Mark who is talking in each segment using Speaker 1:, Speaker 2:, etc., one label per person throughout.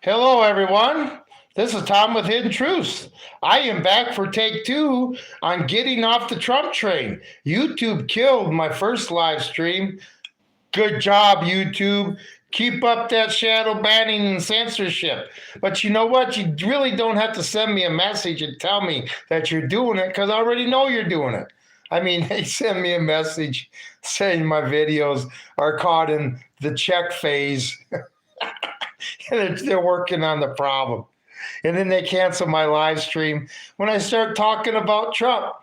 Speaker 1: Hello, everyone. This is Tom with Hidden Truths. I am back for take two on getting off the Trump train. YouTube killed my first live stream. Good job, YouTube. Keep up that shadow banning and censorship. But you know what? You really don't have to send me a message and tell me that you're doing it because I already know you're doing it. I mean, they send me a message saying my videos are caught in the check phase and they're working on the problem. And then they cancel my live stream when I start talking about Trump.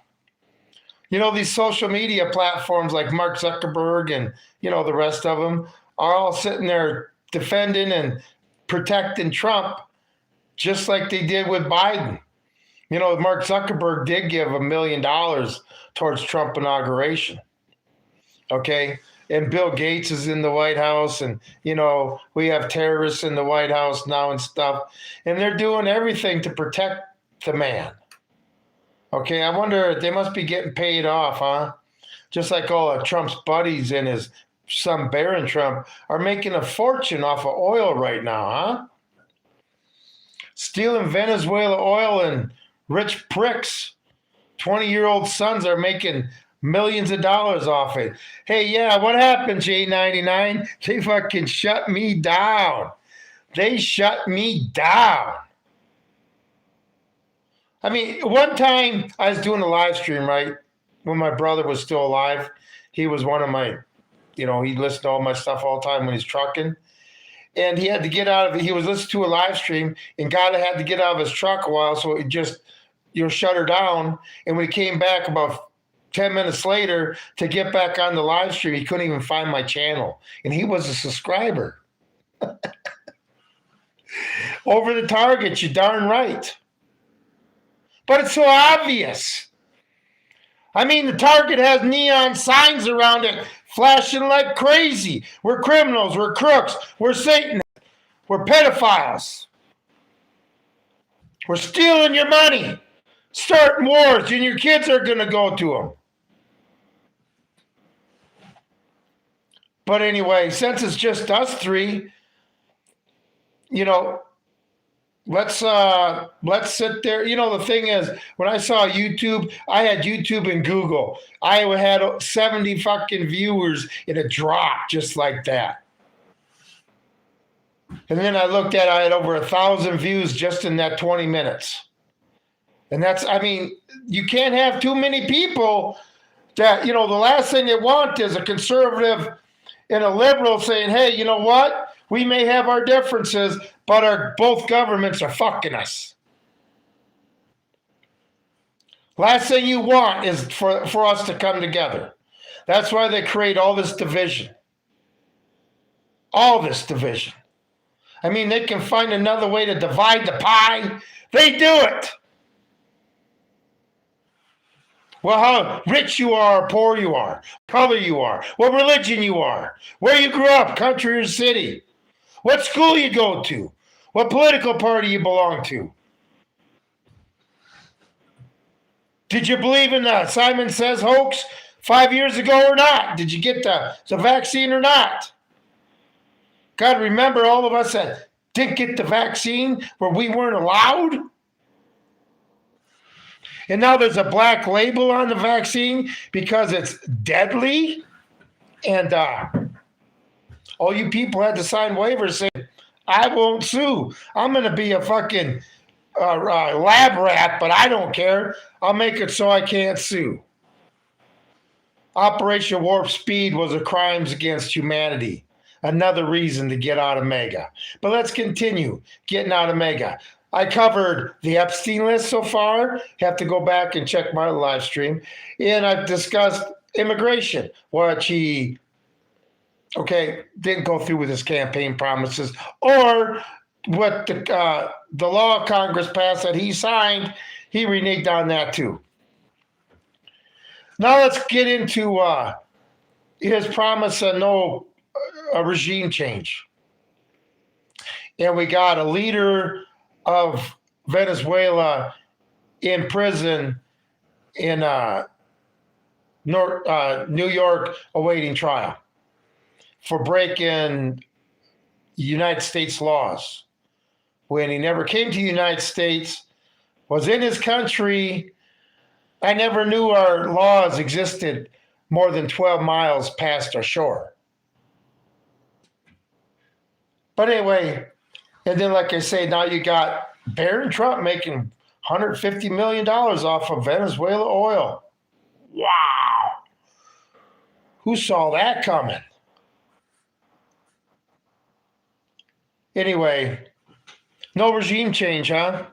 Speaker 1: You know, these social media platforms like Mark Zuckerberg and, the rest of them are all sitting there defending and protecting Trump just like they did with Biden. Mark Zuckerberg did give $1 million towards Trump inauguration. Okay. And Bill Gates is in the White House, and we have terrorists in the White House now and stuff, and they're doing everything to protect the man. Okay, I wonder, they must be getting paid off, huh? Just like all of Trump's buddies and his son Barron Trump are making a fortune off of oil right now, huh? Stealing Venezuela oil, and rich pricks, 20-year-old sons are making millions of dollars off it. Hey, yeah, what happened, J99? They fucking shut me down. They shut me down. I mean, one time I was doing a live stream, right? When my brother was still alive. He was one of my, he listened to all my stuff all the time when he's trucking. And he had to get out of it. He was listening to a live stream, and God had to get out of his truck a while, so it just, shut her down. And when he came back about 10 minutes later to get back on the live stream, he couldn't even find my channel. And he was a subscriber. Over the target, you darn right. But it's so obvious. I mean, the target has neon signs around it flashing like crazy. We're criminals. We're crooks. We're Satanists. We're pedophiles. We're stealing your money. Starting wars, and your kids are going to go to them. But anyway, since it's just us three, let's sit there. The thing is, when I saw YouTube, I had YouTube and Google. I had 70 fucking viewers in a drop just like that. And then I looked at it, I had over 1,000 views just in that 20 minutes. And you can't have too many people that, the last thing they want is a conservative and a liberal saying, hey, you know what? We may have our differences, but both governments are fucking us. Last thing you want is for us to come together. That's why they create all this division. All this division. I mean, they can find another way to divide the pie. They do it. Well, how rich you are or poor you are, color you are, what religion you are, where you grew up, country or city, what school you go to, what political party you belong to. Did you believe in the Simon Says hoax 5 years ago or not? Did you get the vaccine or not? God, remember all of us that didn't get the vaccine where we weren't allowed? And now there's a black label on the vaccine because it's deadly. And all you people had to sign waivers saying, I won't sue. I'm going to be a fucking lab rat, but I don't care. I'll make it so I can't sue. Operation Warp Speed was a crimes against humanity. Another reason to get out of MAGA. But let's continue getting out of MAGA. I covered the Epstein list so far. Have to go back and check my live stream. And I've discussed immigration, which he, didn't go through with his campaign promises, or what the law Congress passed that he signed, he reneged on that too. Now let's get into his promise of no regime change. And we got a leader of Venezuela in prison in New York awaiting trial for breaking United States laws. when he never came to the United States, was in his country. I never knew our laws existed more than 12 miles past our shore. But anyway, and then like I say, now you got Barron Trump making $150 million off of Venezuela oil. Wow. Who saw that coming? Anyway, no regime change, huh?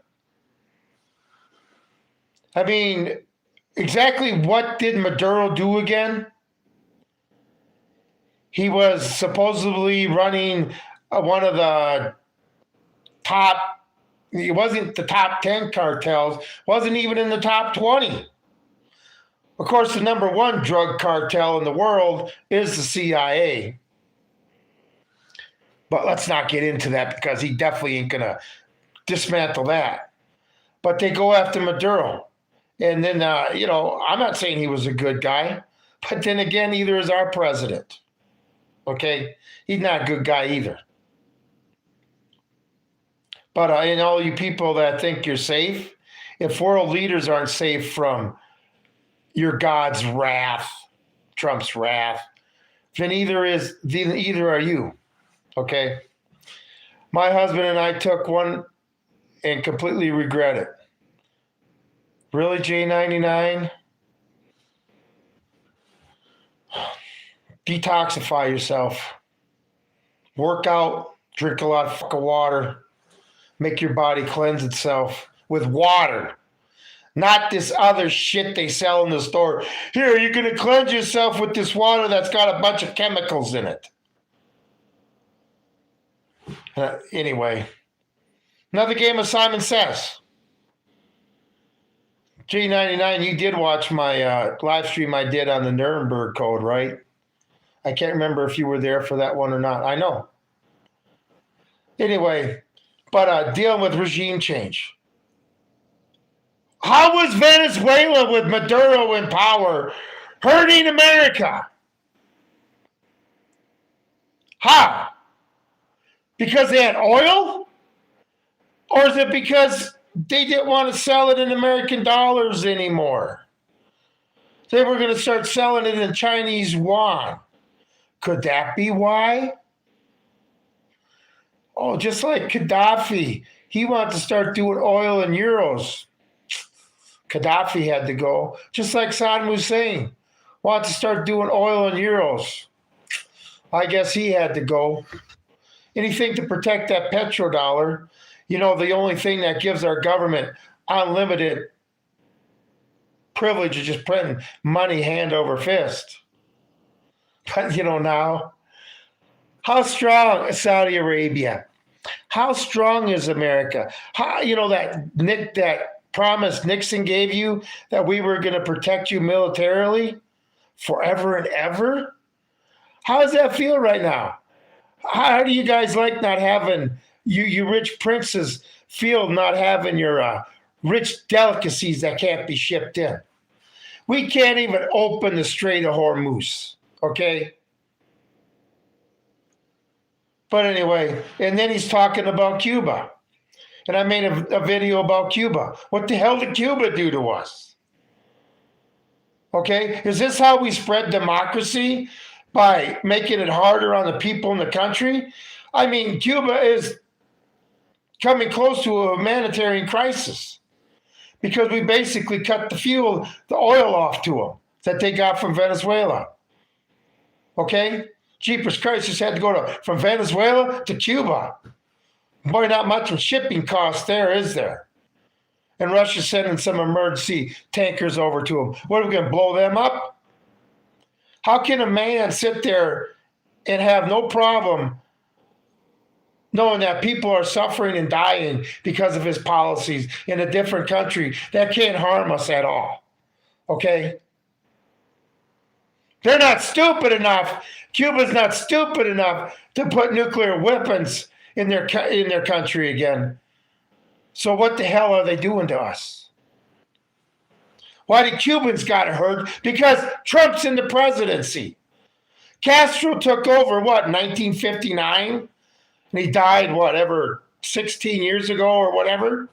Speaker 1: I mean, exactly what did Maduro do again? He was supposedly running one of the top, it wasn't the top 10 cartels, wasn't even in the top 20. Of course, the number one drug cartel in the world is the CIA. But let's not get into that because he definitely ain't going to dismantle that. But they go after Maduro. And then, I'm not saying he was a good guy, but then again, neither is our president. Okay? He's not a good guy either. But and all you people that think you're safe, if world leaders aren't safe from your God's wrath, Trump's wrath, then either are you. Okay? My husband and I took one and completely regret it. Really, J99? Detoxify yourself. Work out. Drink a lot of fucking water. Make your body cleanse itself with water. Not this other shit they sell in the store. Here, you're going to cleanse yourself with this water that's got a bunch of chemicals in it. Anyway, another game of Simon Says. J99, you did watch my live stream I did on the Nuremberg Code, right? I can't remember if you were there for that one or not. I know. Anyway, but dealing with regime change. How was Venezuela with Maduro in power hurting America? How? Because they had oil? Or is it because they didn't want to sell it in American dollars anymore? They were going to start selling it in Chinese yuan. Could that be why? Oh, just like Gaddafi. He wanted to start doing oil in euros. Gaddafi had to go. Just like Saddam Hussein wanted to start doing oil in euros. I guess he had to go. Anything to protect that petrodollar. The only thing that gives our government unlimited privilege is just printing money hand over fist. But, now, how strong is Saudi Arabia? How strong is America? How, that promise Nixon gave you that we were going to protect you militarily forever and ever? How does that feel right now? How do you guys like not having, you rich princes feel not having your rich delicacies that can't be shipped in? We can't even open the Strait of Hormuz, okay? But anyway, and then he's talking about Cuba. And I made a video about Cuba. What the hell did Cuba do to us? Okay, is this how we spread democracy? By making it harder on the people in the country? I mean, Cuba is coming close to a humanitarian crisis because we basically cut the oil off to them that they got from Venezuela. Okay? Jeepers Christ, just had to go from Venezuela to Cuba. Boy, not much of shipping costs there, is there? And Russia's sending some emergency tankers over to them. What, are we going to blow them up? How can a man sit there and have no problem knowing that people are suffering and dying because of his policies in a different country that can't harm us at all? Okay? They're not stupid enough. Cuba's not stupid enough to put nuclear weapons in their country again. So what the hell are they doing to us? Why did Cubans got hurt? Because Trump's in the presidency. Castro took over, 1959? And he died, 16 years ago or whatever.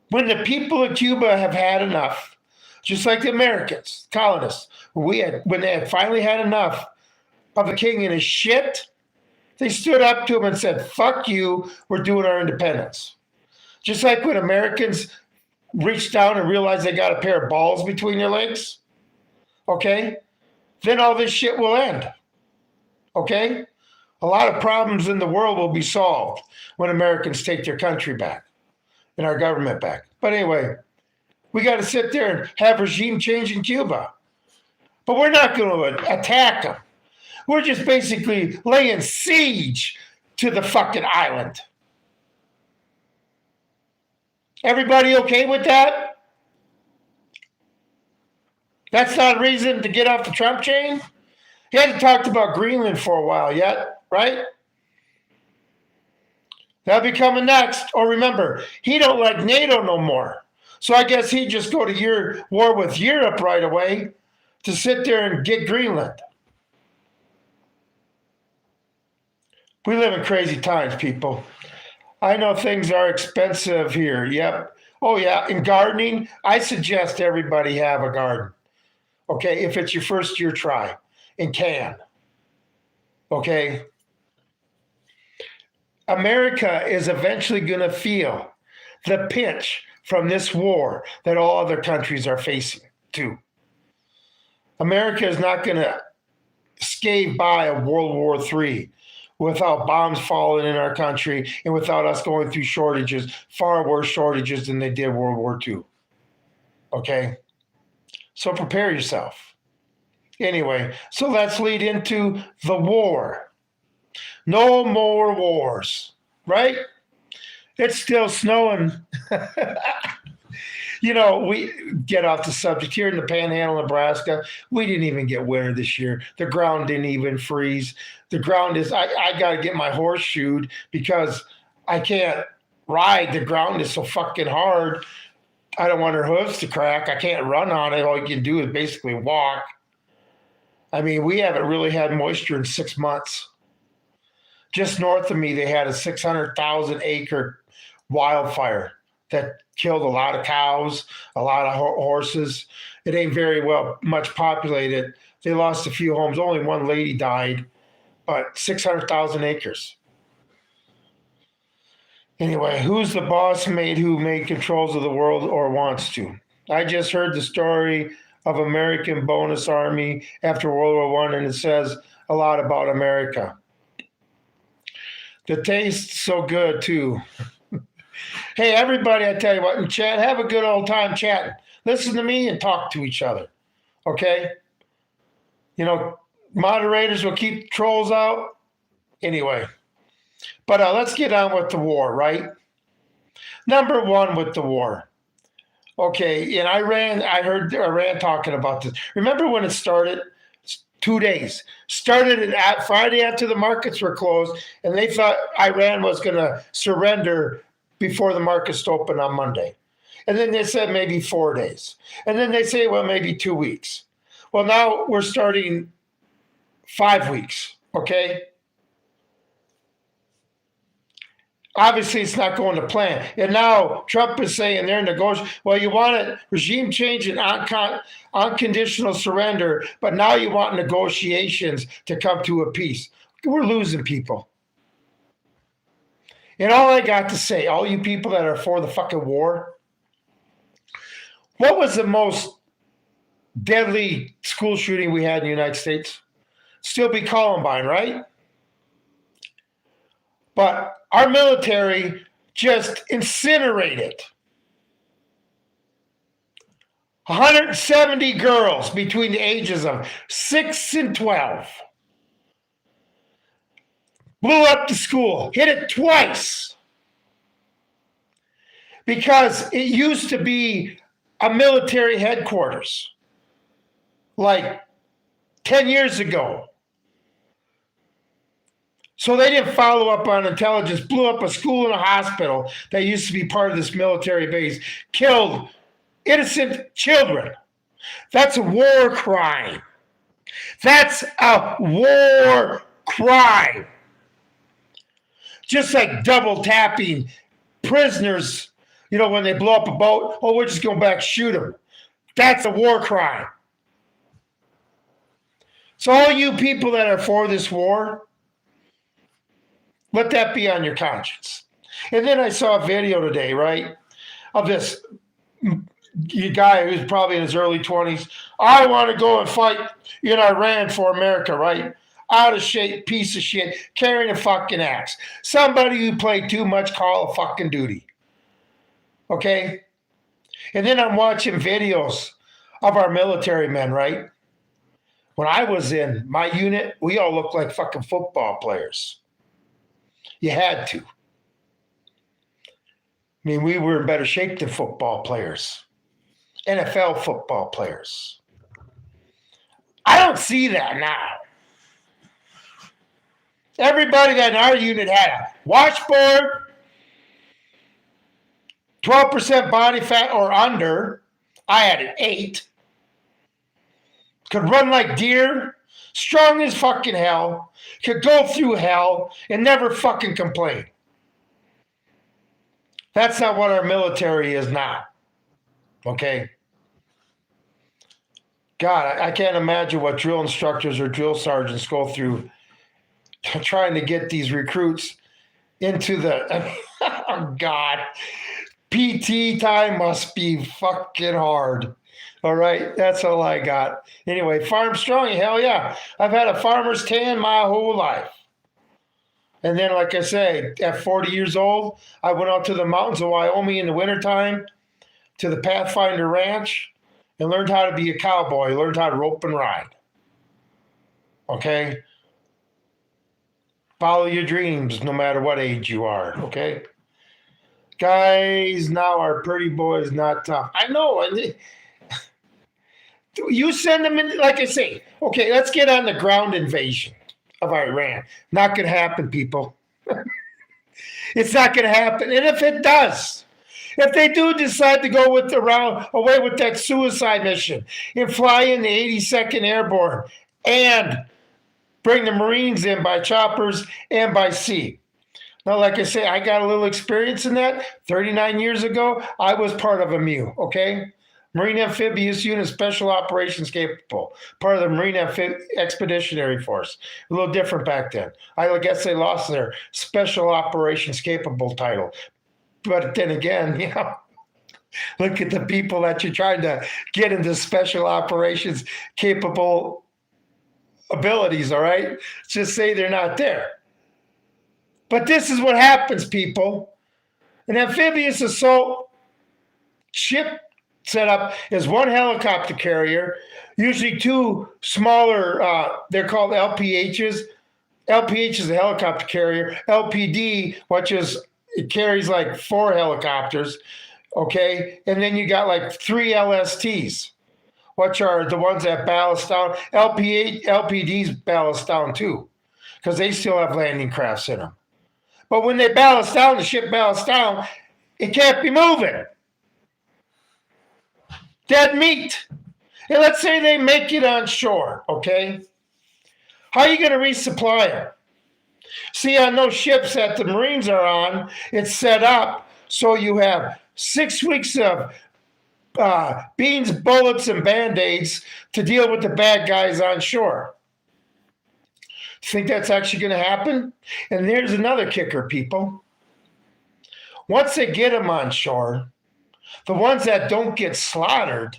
Speaker 1: When the people of Cuba have had enough, just like the Americans, colonists, when they had finally had enough of the king and his shit, they stood up to him and said, fuck you, we're doing our independence. Just like when Americans reached down and realized they got a pair of balls between their legs, okay? Then all this shit will end, okay? A lot of problems in the world will be solved when Americans take their country back and our government back. But anyway, we got to sit there and have regime change in Cuba. But we're not going to attack them. We're just basically laying siege to the fucking island. Everybody okay with that? That's not a reason to get off the Trump chain? He hasn't talked about Greenland for a while yet, right? That'll be coming next. Or remember, he don't like NATO no more. So I guess he'd just go to war with Europe right away to sit there and get Greenland. We live in crazy times, people. I know things are expensive here. Yep. Oh, yeah. In gardening, I suggest everybody have a garden. Okay. If it's your first year try and can. Okay. America is eventually going to feel the pinch from this war that all other countries are facing too. America is not going to scathe by a World War III without bombs falling in our country and without us going through shortages, far worse shortages than they did World War II. Okay? So prepare yourself. Anyway, so let's lead into the war. No more wars, right? It's still snowing. You know, we get off the subject here in the Panhandle, Nebraska. We didn't even get winter this year. The ground didn't even freeze. The ground is, I got to get my horse shoed because I can't ride. The ground is so fucking hard. I don't want her hooves to crack. I can't run on it. All you can do is basically walk. I mean, we haven't really had moisture in 6 months. Just north of me, they had a 600,000 acre wildfire that killed a lot of cows, a lot of horses. It ain't very much populated. They lost a few homes. Only one lady died, but 600,000 acres. Anyway, who's the boss mate who made controls of the world or wants to? I just heard the story of American bonus army after World War I, and it says a lot about America. The taste's so good, too. Hey, everybody, I tell you what, in chat, have a good old time chatting. Listen to me and talk to each other, okay? You know, moderators will keep trolls out. Anyway, but let's get on with the war, right? Number one with the war. Okay, in Iran, I heard Iran talking about this. Remember when it started? 2 days. Started at Friday after the markets were closed, and they thought Iran was going to surrender before the markets open on Monday. And then they said maybe 4 days. And then they say, well, maybe 2 weeks. Well, now we're starting 5 weeks, okay? Obviously, it's not going to plan. And now Trump is saying they're negotiating. Well, you want a regime change and unconditional surrender, but now you want negotiations to come to a peace. We're losing people. And all I got to say, all you people that are for the fucking war, what was the most deadly school shooting we had in the United States? Still be Columbine, right? But our military just incinerated 170 girls between the ages of 6 and 12. Blew up the school, hit it twice. Because it used to be a military headquarters like 10 years ago. So they didn't follow up on intelligence, blew up a school and a hospital that used to be part of this military base, killed innocent children. That's a war crime. That's a war crime. Just like double tapping prisoners, when they blow up a boat, we're just going back, shoot them. That's a war crime. So all you people that are for this war, let that be on your conscience. And then I saw a video today, right, of this guy who's probably in his early 20s. I want to go and fight in Iran for America, right? Out of shape, piece of shit, carrying a fucking axe. Somebody who played too much Call of fucking Duty. Okay? And then I'm watching videos of our military men, right? When I was in my unit, we all looked like fucking football players. You had to. I mean, we were in better shape than football players. NFL football players. I don't see that now. Everybody that in our unit had a washboard, 12% body fat or under. I had an 8. Could run like deer, strong as fucking hell, could go through hell and never fucking complain. That's not what our military is now. Okay? God, I can't imagine what drill instructors or drill sergeants go through trying to get these recruits into the, oh God, PT time must be fucking hard. All right, that's all I got. Anyway, farm strong, hell yeah. I've had a farmer's tan my whole life. And then, like I say, at 40 years old, I went out to the mountains of Wyoming in the wintertime to the Pathfinder Ranch and learned how to be a cowboy, learned how to rope and ride. Okay? Follow your dreams no matter what age you are, okay? Guys, now our pretty boy is not tough. I know. You send them in, like I say, okay, let's get on the ground invasion of Iran. Not going to happen, people. It's not going to happen. And if it does, if they do decide to go away with that suicide mission and fly in the 82nd Airborne and bring the Marines in by choppers and by sea. Now, like I say, I got a little experience in that. 39 years ago, I was part of a MU, okay? Marine Amphibious Unit, Special Operations Capable, part of the Marine Expeditionary Force. A little different back then. I guess they lost their Special Operations Capable title. But then again, look at the people that you're trying to get into Special Operations Capable abilities, all right? Just say they're not there. But this is what happens, people. An amphibious assault ship setup is one helicopter carrier, usually 2 smaller, they're called LPHs. LPH is a helicopter carrier. LPD, it carries like 4 helicopters, okay? And then you got like 3 LSTs, which are the ones that ballast down. LPDs ballast down too, because they still have landing crafts in them. But when they ballast down, the ship ballasts down, it can't be moving. Dead meat. And let's say they make it on shore, okay? How are you going to resupply them? See, on those ships that the Marines are on, it's set up so you have 6 weeks of beans, bullets, and Band-Aids to deal with the bad guys on shore. Think that's actually going to happen? And there's another kicker, people. Once they get them on shore, the ones that don't get slaughtered,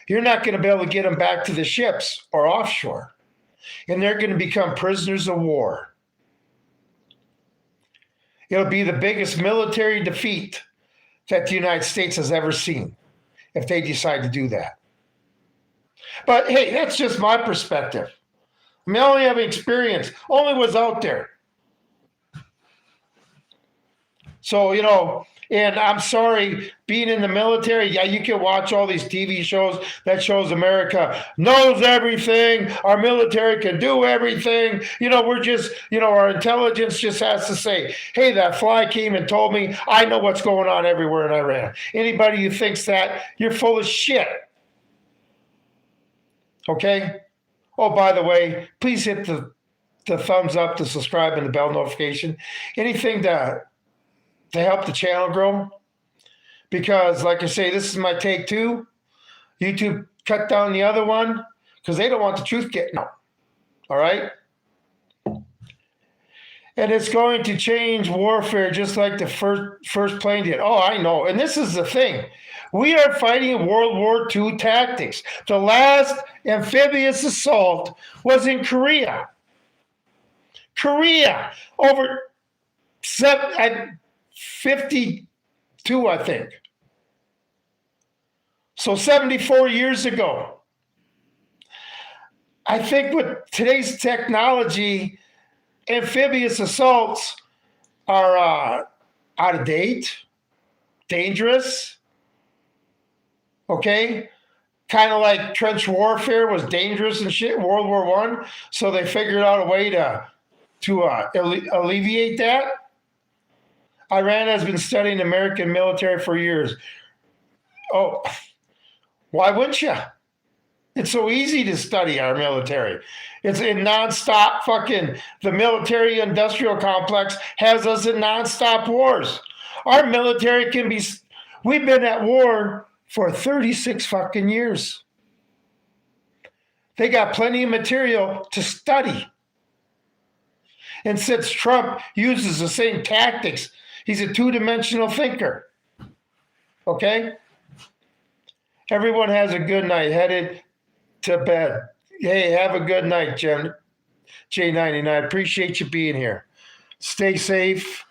Speaker 1: you're not going to be able to get them back to the ships or offshore. And they're going to become prisoners of war. It'll be the biggest military defeat that the United States has ever seen if they decide to do that. But hey, that's just my perspective. I mean, I only have experience, only was out there. So, and I'm sorry, being in the military, yeah, you can watch all these TV shows that shows America knows everything. Our military can do everything. We're just, our intelligence just has to say, hey, that fly came and told me I know what's going on everywhere in Iran. Anybody who thinks that, you're full of shit. Okay? Oh, by the way, please hit the the thumbs up, the subscribe, and the bell notification. Anything to help the channel grow. Because, like I say, this is my take two. YouTube cut down the other one because they don't want the truth getting out. All right? And it's going to change warfare just like the first plane did. Oh, I know. And this is the thing. We are fighting World War II tactics. The last amphibious assault was in Korea. Korea, over 52, I think. So 74 years ago. I think with today's technology, amphibious assaults are out of date, dangerous, okay? Kind of like trench warfare was dangerous and shit in World War I, so they figured out a way to alleviate that. Iran has been studying American military for years. Oh, why wouldn't you? It's so easy to study our military. It's in nonstop fucking, the military industrial complex has us in nonstop wars. Our military can be, we've been at war for 36 fucking years. They got plenty of material to study. And since Trump uses the same tactics, he's a two-dimensional thinker. Okay? Everyone has a good night. Headed to bed. Hey, have a good night, J99. Appreciate you being here. Stay safe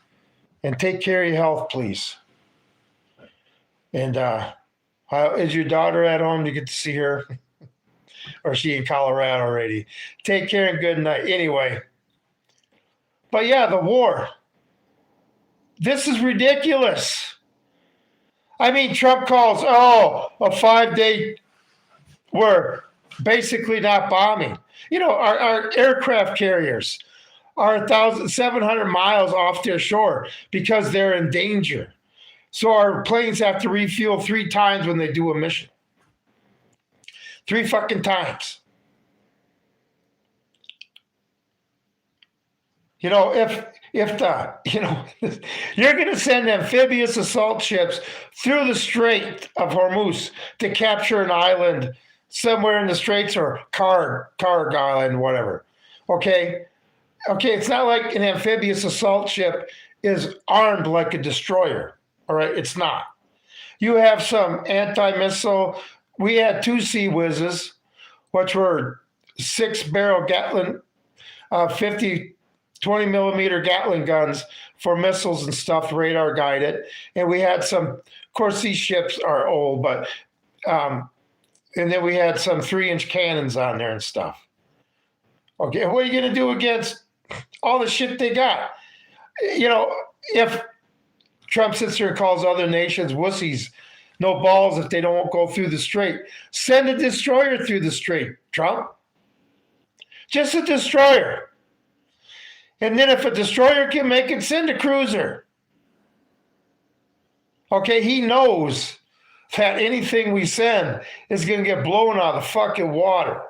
Speaker 1: and take care of your health, please. And is your daughter at home? You get to see her? Or is she in Colorado already? Take care and good night. Anyway. But yeah, the war. This is ridiculous. I mean, Trump calls, a 5-day, we're basically not bombing. You know, our aircraft carriers are 1,700 miles off their shore because they're in danger. So our planes have to refuel 3 times when they do a mission. 3 fucking times. You know, if you're going to send amphibious assault ships through the Strait of Hormuz to capture an island somewhere in the Straits or Karg Island, whatever. Okay, it's not like an amphibious assault ship is armed like a destroyer. All right, it's not. You have some anti-missile. We had 2 Sea Whizzes, which were 6-barrel Gatling, 20 millimeter Gatling guns for missiles and stuff, radar guided. And we had some, of course, these ships are old, but, and then we had some 3-inch cannons on there and stuff. Okay, what are you going to do against all the shit they got? You know, if Trump sits there and calls other nations wussies, no balls if they don't go through the strait, send a destroyer through the strait, Trump. Just a destroyer. And then if a destroyer can make it, send a cruiser. Okay, he knows that anything we send is going to get blown out of the fucking water.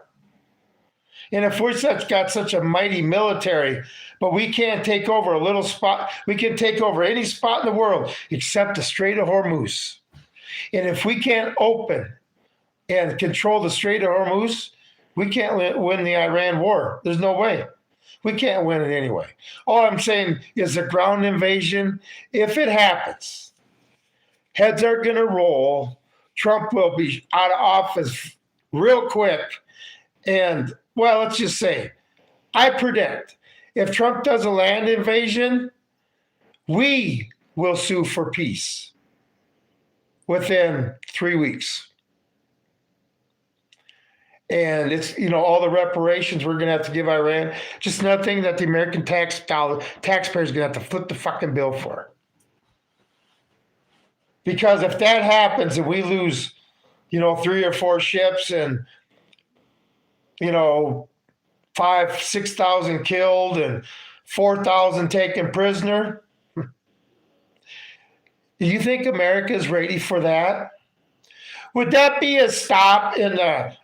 Speaker 1: And if we're got such a mighty military, but we can't take over a little spot, we can take over any spot in the world except the Strait of Hormuz. And if we can't open and control the Strait of Hormuz, we can't win the Iran war. There's no way. We can't win it anyway. All I'm saying is a ground invasion, if it happens, heads are going to roll. Trump will be out of office real quick. And, well, let's just say, I predict if Trump does a land invasion, we will sue for peace within 3 weeks. And it's, you know, all the reparations we're going to have to give Iran, just another thing that the American taxpayers are going to have to foot the fucking bill for. Because if that happens and we lose, 3 or 4 ships and, 6,000 killed and 4,000 taken prisoner, do you think America is ready for that? Would that be a stop in the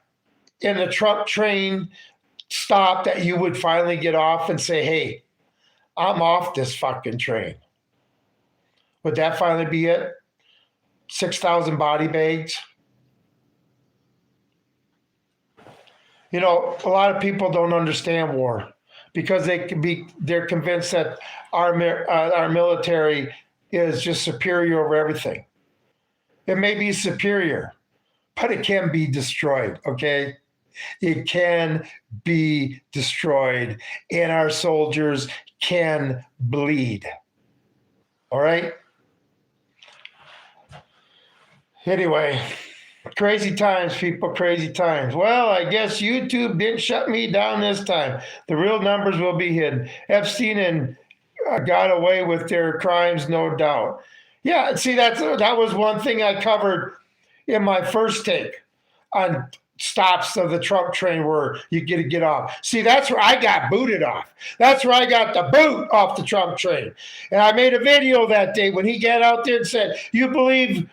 Speaker 1: Trump train stop that you would finally get off and say, hey, I'm off this fucking train? Would that finally be it? 6,000 body bags? You know, a lot of people don't understand war because they're convinced that our military is just superior over everything. It may be superior, but it can be destroyed, okay? It can be destroyed, and our soldiers can bleed. All right? Anyway, crazy times, people, crazy times. Well, I guess YouTube didn't shut me down this time. The real numbers will be hidden. Epstein and got away with their crimes, no doubt. Yeah, see, that was one thing I covered in my first take on stops of the Trump train where you get to get off. See, that's where I got booted off. That's where I got the boot off the Trump train. And I made a video that day when he got out there and said, you believe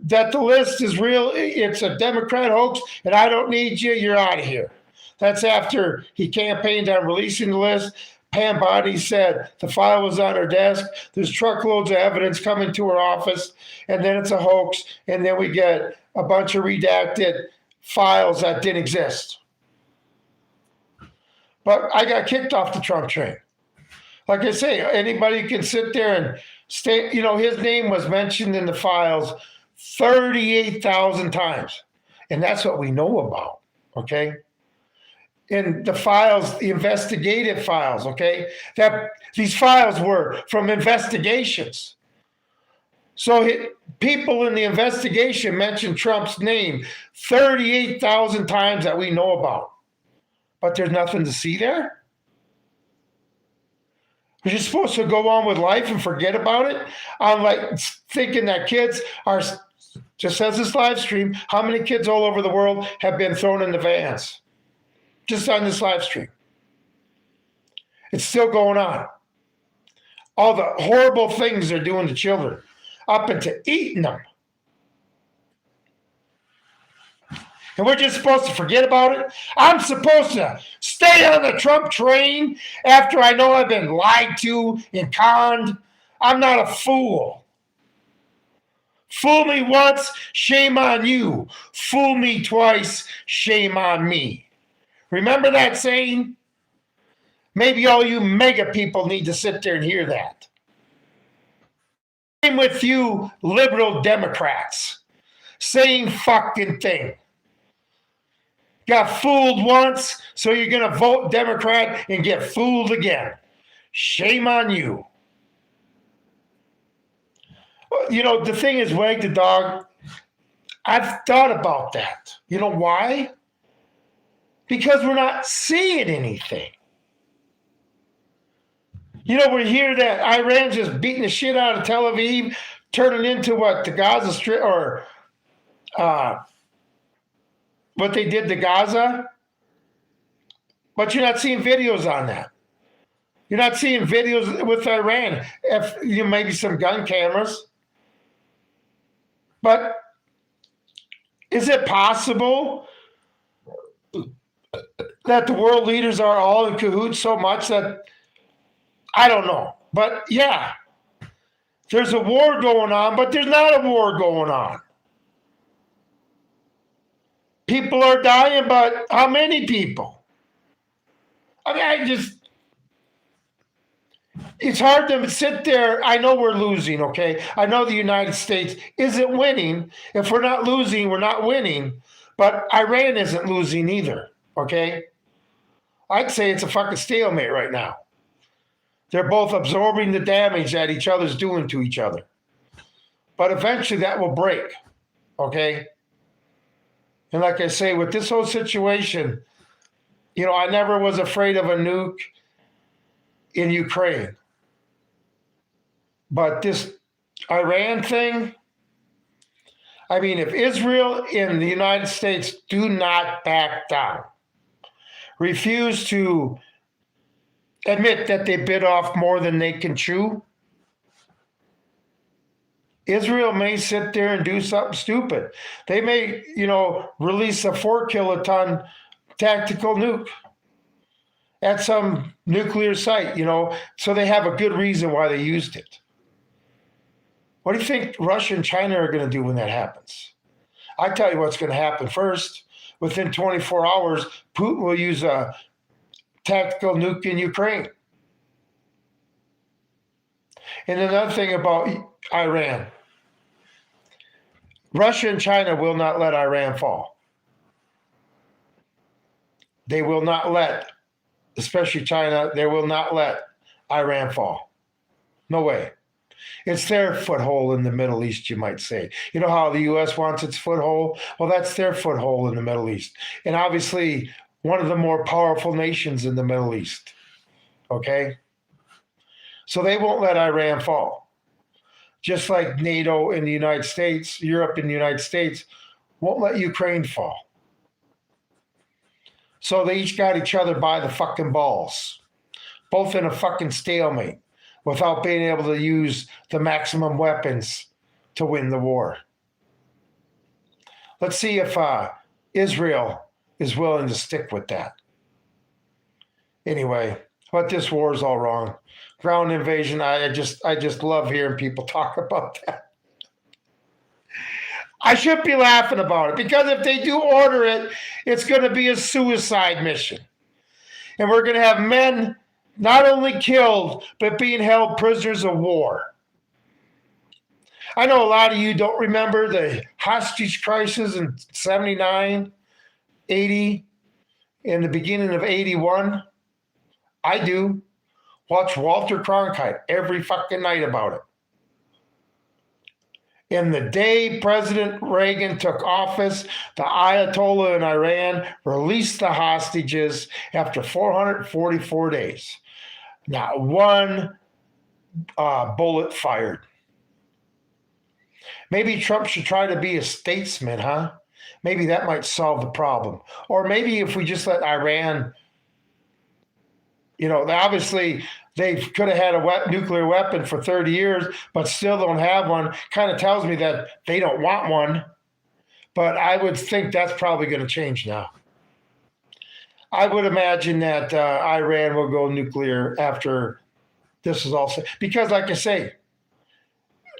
Speaker 1: that the list is real, it's a Democrat hoax, and I don't need you, you're out of here. That's after he campaigned on releasing the list. Pam Bondi said the file was on her desk. There's truckloads of evidence coming to her office, and then it's a hoax, and then we get a bunch of redacted files that didn't exist. But I got kicked off the Trump train. Like I say, anybody can sit there and stay, you know, his name was mentioned in the files 38,000 times. And that's what we know about, okay? In the files, the investigative files, okay? That these files were from investigations. So people in the investigation mentioned Trump's name 38,000 times that we know about. But there's nothing to see there? You're supposed to go on with life and forget about it? I'm like thinking that kids are, just as this live stream, how many kids all over the world have been thrown in the vans? Just on this live stream. It's still going on. All the horrible things they're doing to children, up into eating them. And we're just supposed to forget about it? I'm supposed to stay on the Trump train after I know I've been lied to and conned? I'm not a fool. Fool me once, shame on you. Fool me twice, shame on me. Remember that saying? Maybe all you mega people need to sit there and hear that. Same with you liberal Democrats. Same fucking thing. Got fooled once, so you're going to vote Democrat and get fooled again. Shame on you. You know, the thing is, wag the dog. I've thought about that. You know why? Because we're not seeing anything. You know, we hear that Iran's just beating the shit out of Tel Aviv, turning into what, the Gaza Strip, or what they did to Gaza. But you're not seeing videos on that. You're not seeing videos with Iran. Maybe some gun cameras. But is it possible that the world leaders are all in cahoots so much that, I don't know. But yeah, there's a war going on, but there's not a war going on. People are dying, but how many people? I mean, it's hard to sit there. I know we're losing, okay? I know the United States isn't winning. If we're not losing, we're not winning. But Iran isn't losing either, okay? I'd say it's a fucking stalemate right now. They're both absorbing the damage that each other's doing to each other. But eventually that will break, okay? And like I say, with this whole situation, you know, I never was afraid of a nuke in Ukraine. But this Iran thing, I mean, if Israel and the United States do not back down, refuse to admit that they bit off more than they can chew, Israel may sit there and do something stupid. They may, you know, release a 4 kiloton tactical nuke. at some nuclear site, so they have a good reason why they used it. What do you think Russia and China are going to do when that happens? I tell you what's going to happen first. Within 24 hours, Putin will use a tactical nuke in Ukraine. And another thing about Iran, Russia and China will not let Iran fall. They will not let, especially China, they will not let Iran fall. No way. It's their foothold in the Middle East, you might say. You know how the U.S. wants its foothold? Well, that's their foothold in the Middle East. And obviously, one of the more powerful nations in the Middle East. Okay? So they won't let Iran fall. Just like NATO and the United States, Europe and the United States won't let Ukraine fall. So they each got each other by the fucking balls, both in a fucking stalemate, without being able to use the maximum weapons to win the war. Let's see if Israel is willing to stick with that. Anyway, but this war is all wrong. Ground invasion, I just love hearing people talk about that. I should be laughing about it because if they do order it, it's going to be a suicide mission. And we're going to have men not only killed, but being held prisoners of war. I know a lot of you don't remember the hostage crisis in 79, 80, in the beginning of 81. I do. Watch Walter Cronkite every fucking night about it. In the day President Reagan took office, the Ayatollah in Iran released the hostages after 444 days. Not one bullet fired. Maybe Trump should try to be a statesman, huh? Maybe that might solve the problem. Or maybe if we just let Iran, obviously they could have had a nuclear weapon for 30 years, but still don't have one. Kind of tells me that they don't want one. But I would think that's probably going to change now. I would imagine that Iran will go nuclear after this is all said. Because like I say,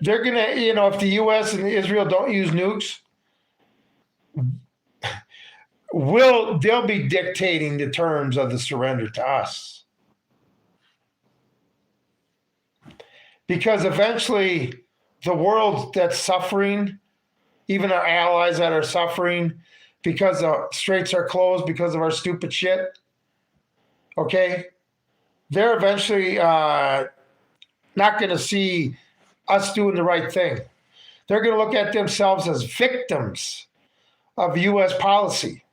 Speaker 1: they're going to, if the U.S. and Israel don't use nukes, they'll be dictating the terms of the surrender to us. Because eventually the world that's suffering, even our allies that are suffering because the straits are closed because of our stupid shit, okay, they're eventually not going to see us doing the right thing. They're going to look at themselves as victims of U.S. policy.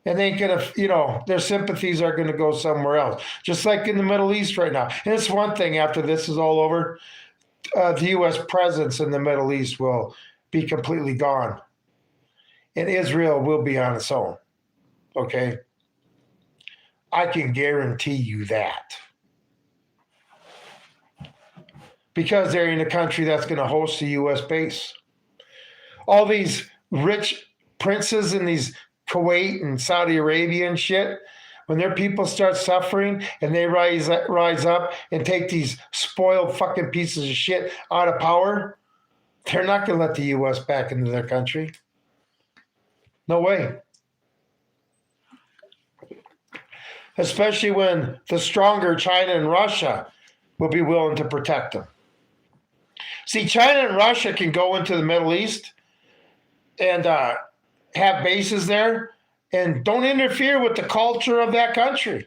Speaker 1: And they ain't gonna, their sympathies are gonna go somewhere else. Just like in the Middle East right now. And it's one thing after this is all over, the U.S. presence in the Middle East will be completely gone. And Israel will be on its own. Okay? I can guarantee you that. Because they're in a country that's gonna host a U.S. base. All these rich princes and these Kuwait and Saudi Arabia and shit, when their people start suffering and they rise up and take these spoiled fucking pieces of shit out of power, they're not going to let the U.S. back into their country. No way. Especially when the stronger China and Russia will be willing to protect them. See, China and Russia can go into the Middle East and have bases there and don't interfere with the culture of that country.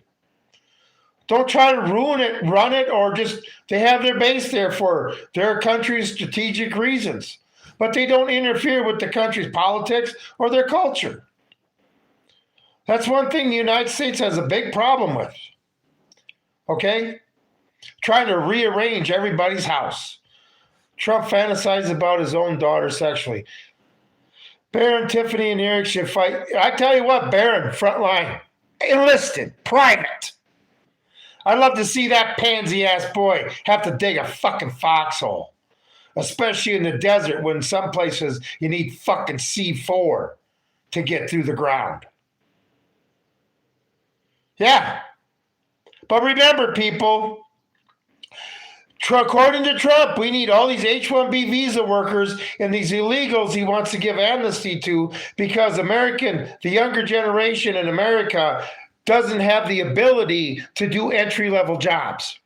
Speaker 1: Don't try to ruin it, run it, or just they have their base there for their country's strategic reasons. But they don't interfere with the country's politics or their culture. That's one thing the United States has a big problem with. Okay? Trying to rearrange everybody's house. Trump fantasizes about his own daughter sexually. Barron, Tiffany, and Eric should fight. I tell you what, Barron, front line, enlisted, private. I'd love to see that pansy-ass boy have to dig a fucking foxhole, especially in the desert when some places you need fucking C4 to get through the ground. Yeah, But remember, people, according to Trump, we need all these H-1B visa workers and these illegals he wants to give amnesty to because the younger generation in America doesn't have the ability to do entry-level jobs.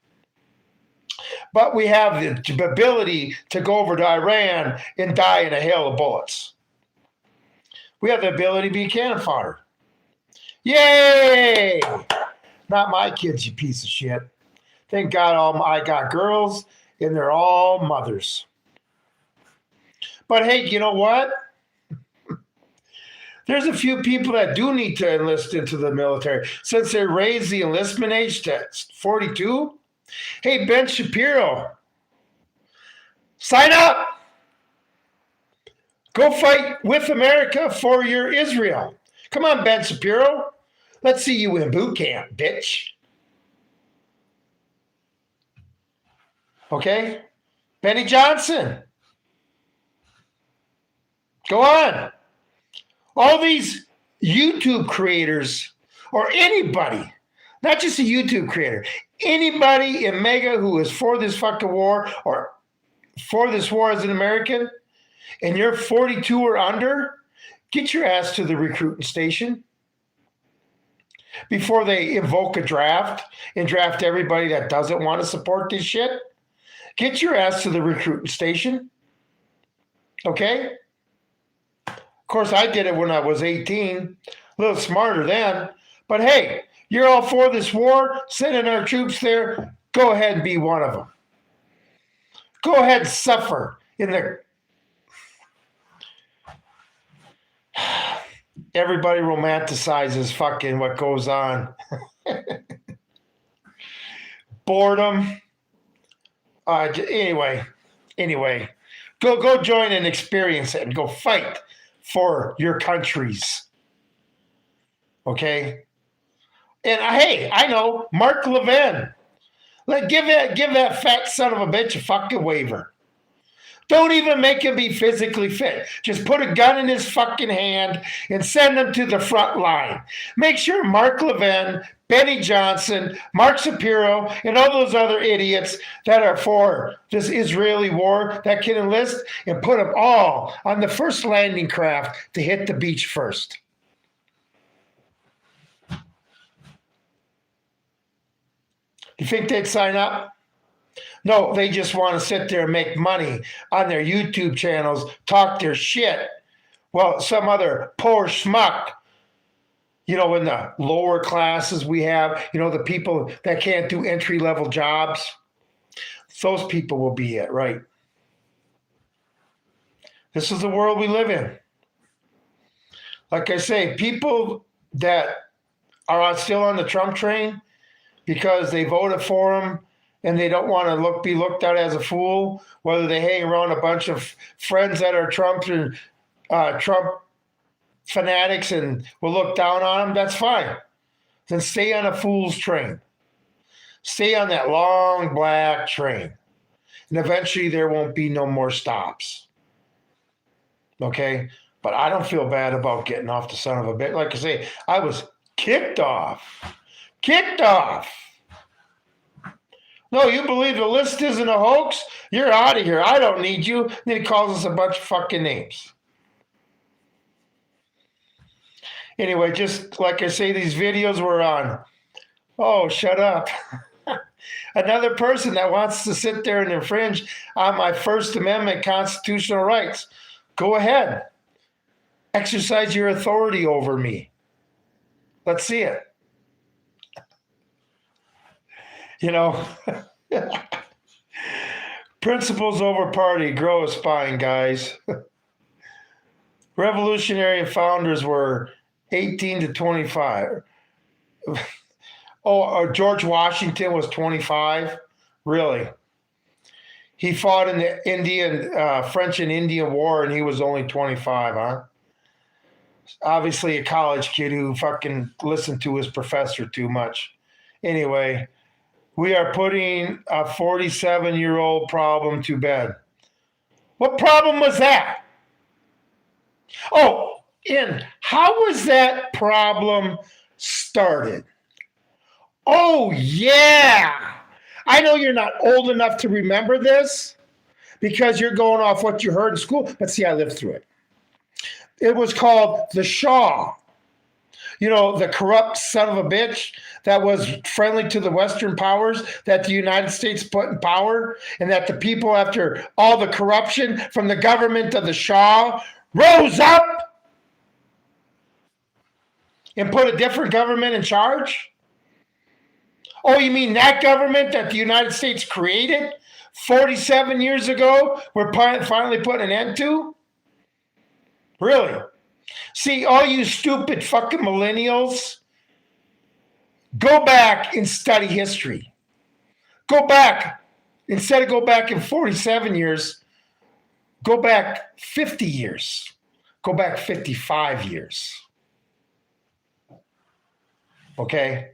Speaker 1: But we have the ability to go over to Iran and die in a hail of bullets. We have the ability to be cannon fodder. Yay! Not my kids, you piece of shit. Thank God I got girls, and they're all mothers. But hey, you know what? There's a few people that do need to enlist into the military. Since they raised the enlistment age to 42, hey, Ben Shapiro, sign up. Go fight with America for your Israel. Come on, Ben Shapiro. Let's see you in boot camp, bitch. Okay? Benny Johnson. Go on. All these YouTube creators, or anybody, not just a YouTube creator, anybody in MAGA who is for this fucking war or for this war as an American, and you're 42 or under, get your ass to the recruiting station before they invoke a draft and draft everybody that doesn't want to support this shit. Get your ass to the recruiting station. Okay? Of course, I did it when I was 18, a little smarter then. But hey, you're all for this war, sending our troops there. Go ahead and be one of them. Go ahead and suffer in the... Everybody romanticizes fucking what goes on. Boredom. Anyway, go join and experience it and go fight for your countries. Okay? And hey, I know, Mark Levin. Give that fat son of a bitch a fucking waiver. Don't even make him be physically fit. Just put a gun in his fucking hand and send him to the front line. Make sure Mark Levin, Benny Johnson, Mark Shapiro, and all those other idiots that are for this Israeli war that can enlist, and put them all on the first landing craft to hit the beach first. You think they'd sign up? No, they just want to sit there and make money on their YouTube channels, talk their shit. Well, some other poor schmuck, in the lower classes we have, the people that can't do entry-level jobs, those people will be it, right? This is the world we live in. Like I say, people that are still on the Trump train because they voted for him, and they don't want to be looked at as a fool, whether they hang around a bunch of friends that are Trump fanatics and will look down on them, that's fine. Then stay on a fool's train. Stay on that long black train. And eventually there won't be no more stops. Okay? But I don't feel bad about getting off the son of a bitch. Like I say, I was kicked off. Kicked off. No, you believe the list isn't a hoax? You're out of here. I don't need you. And then he calls us a bunch of fucking names. Anyway, just like I say, these videos were on. Oh, shut up. Another person that wants to sit there and infringe on my First Amendment constitutional rights. Go ahead. Exercise your authority over me. Let's see it. Principles over party, grow a spine, guys. Revolutionary founders were 18 to 25. George Washington was 25? Really? He fought in the French and Indian War, and he was only 25, huh? Obviously a college kid who fucking listened to his professor too much. Anyway, we are putting a 47-year-old problem to bed. What problem was that? Oh, and how was that problem started? Oh, yeah. I know you're not old enough to remember this because you're going off what you heard in school, but see, I lived through it. It was called the Shah. You know, the corrupt son of a bitch that was friendly to the Western powers that the United States put in power, and that the people, after all the corruption from the government of the Shah, rose up and put a different government in charge? Oh, you mean that government that the United States created 47 years ago, we're finally putting an end to? Really? See, all you stupid fucking millennials, go back and study history. Go back. Instead of go back in 47 years, go back 50 years. Go back 55 years. Okay?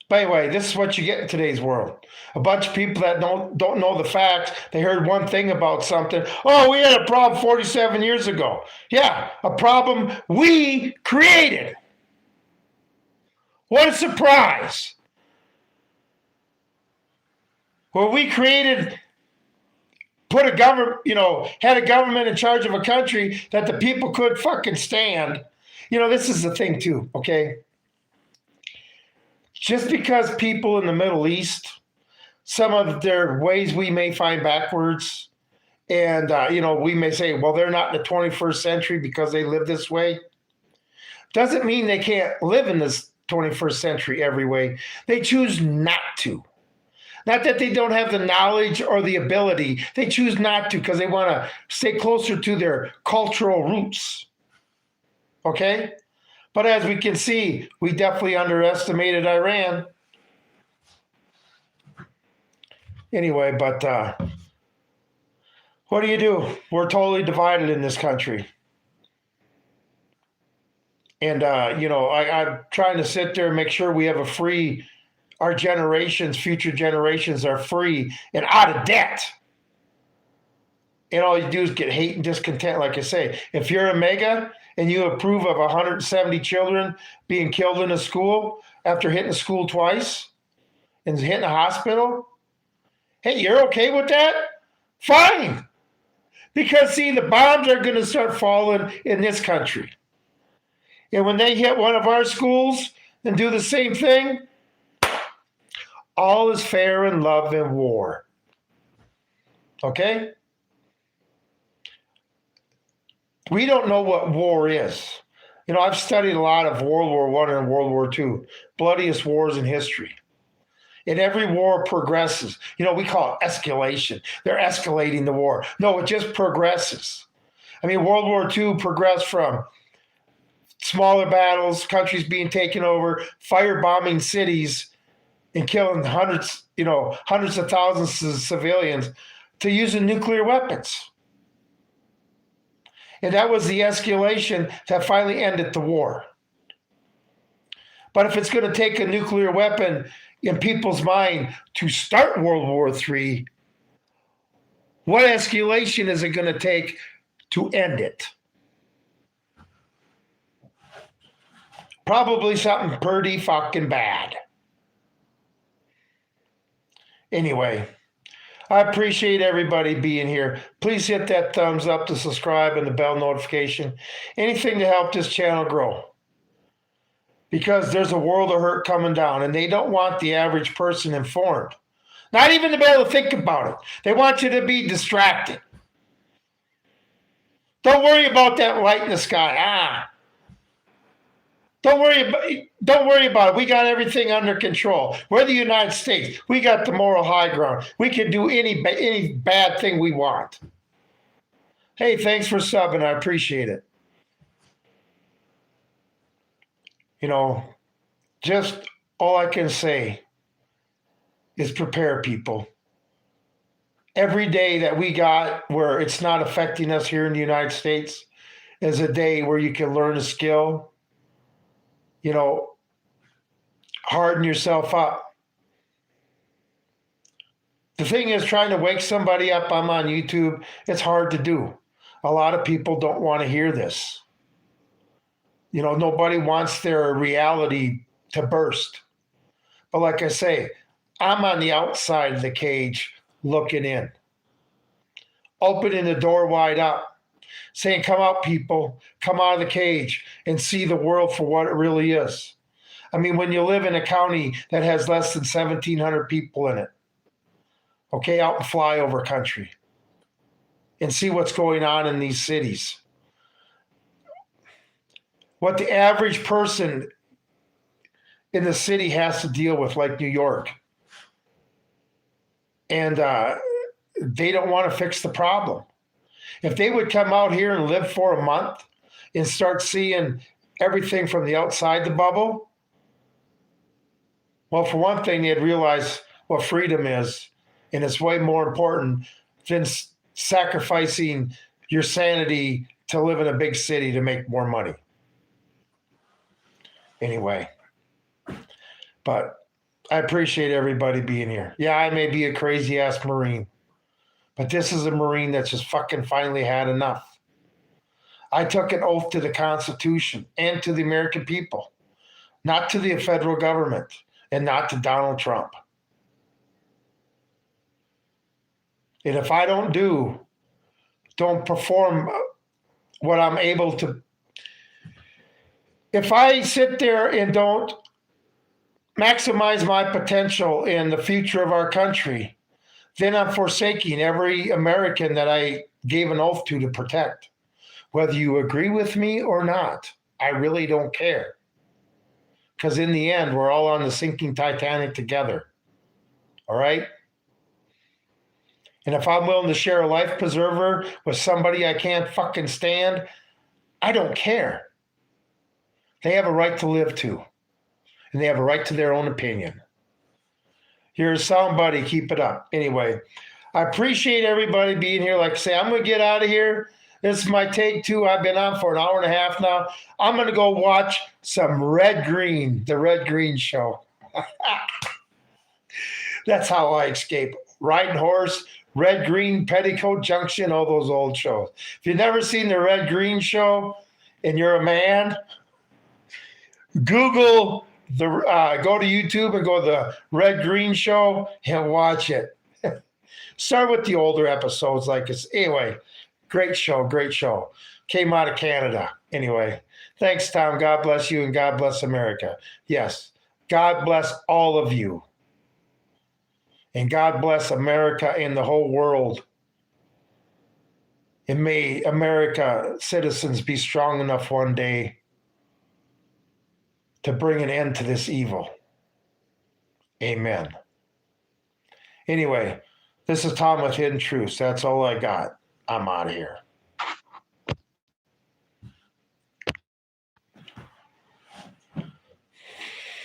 Speaker 1: But anyway, this is what you get in today's world. A bunch of people that don't know the facts. They heard one thing about something. Oh, we had a problem 47 years ago. Yeah, a problem we created. What a surprise. Well, we created, put a government, had a government in charge of a country that the people could fucking stand. This is the thing too, okay? Just because people in the Middle East, some of their ways we may find backwards, and we may say, well, they're not in the 21st century because they live this way, doesn't mean they can't live in this 21st century every way. They choose not to. Not that they don't have the knowledge or the ability. They choose not to because they want to stay closer to their cultural roots. Okay? But as we can see, we definitely underestimated Iran. Anyway, but what do? We're totally divided in this country. And, I'm trying to sit there and make sure we have our generations, future generations are free and out of debt. And all you do is get hate and discontent, like I say. If you're a mega and you approve of 170 children being killed in a school after hitting a school twice and hitting a hospital, hey, you're okay with that? Fine. Because, see, the bombs are going to start falling in this country. And when they hit one of our schools and do the same thing, all is fair in love and war. Okay? We don't know what war is. I've studied a lot of World War I and World War II, bloodiest wars in history. And every war progresses. We call it escalation. They're escalating the war. No, it just progresses. World War II progressed from smaller battles, countries being taken over, firebombing cities, and killing hundreds of thousands of civilians, to using nuclear weapons. And that was the escalation that finally ended the war. But if it's going to take a nuclear weapon in people's mind to start World War III, what escalation is it going to take to end it? Probably something pretty fucking bad. Anyway, I appreciate everybody being here. Please hit that thumbs up to subscribe and the bell notification. Anything to help this channel grow. Because there's a world of hurt coming down, and they don't want the average person informed. Not even to be able to think about it. They want you to be distracted. Don't worry about that light in the sky. Don't worry about it. We got everything under control. We're the United States. We got the moral high ground. We can do any bad thing we want. Hey, thanks for subbing. I appreciate it. Just all I can say is prepare, people. Every day that we got where it's not affecting us here in the United States is a day where you can learn a skill. Harden yourself up. The thing is, trying to wake somebody up, I'm on YouTube, it's hard to do. A lot of people don't want to hear this. Nobody wants their reality to burst. But like I say, I'm on the outside of the cage looking in, opening the door wide up, saying, come out, people, come out of the cage and see the world for what it really is. I mean, when you live in a county that has less than 1,700 people in it, okay, out in flyover country and see what's going on in these cities. What the average person in the city has to deal with, like New York. And they don't want to fix the problem. If they would come out here and live for a month and start seeing everything from the outside the bubble, well, for one thing, they'd realize what freedom is, and it's way more important than sacrificing your sanity to live in a big city to make more money. Anyway, but I appreciate everybody being here. Yeah, I may be a crazy ass Marine, but this is a Marine that's just fucking finally had enough. I took an oath to the Constitution and to the American people, not to the federal government and not to Donald Trump. And if I don't perform what I'm able to, if I sit there and don't maximize my potential in the future of our country, then I'm forsaking every American that I gave an oath to protect. Whether you agree with me or not, I really don't care. Because in the end, we're all on the sinking Titanic together. All right? And if I'm willing to share a life preserver with somebody I can't fucking stand, I don't care. They have a right to live too. And they have a right to their own opinion. You're somebody, keep it up. Anyway, I appreciate everybody being here. Like I say, I'm going to get out of here. This is my take two. I've been on for an hour and a half now. I'm going to go watch some Red Green, the Red Green show. That's how I escape. Riding horse, Red Green, Petticoat Junction, all those old shows. If you've never seen the Red Green show and you're a man, Google go to YouTube and go to the Red Green show and watch it. Start with the older episodes like it's anyway. Great show. Came out of Canada. Anyway, thanks, Tom. God bless you and God bless America. Yes, God bless all of you. And God bless America and the whole world. And may America citizens be strong enough one day to bring an end to this evil. Amen. Anyway, this is Tom with Hidden Truths. That's all I got. I'm out of here.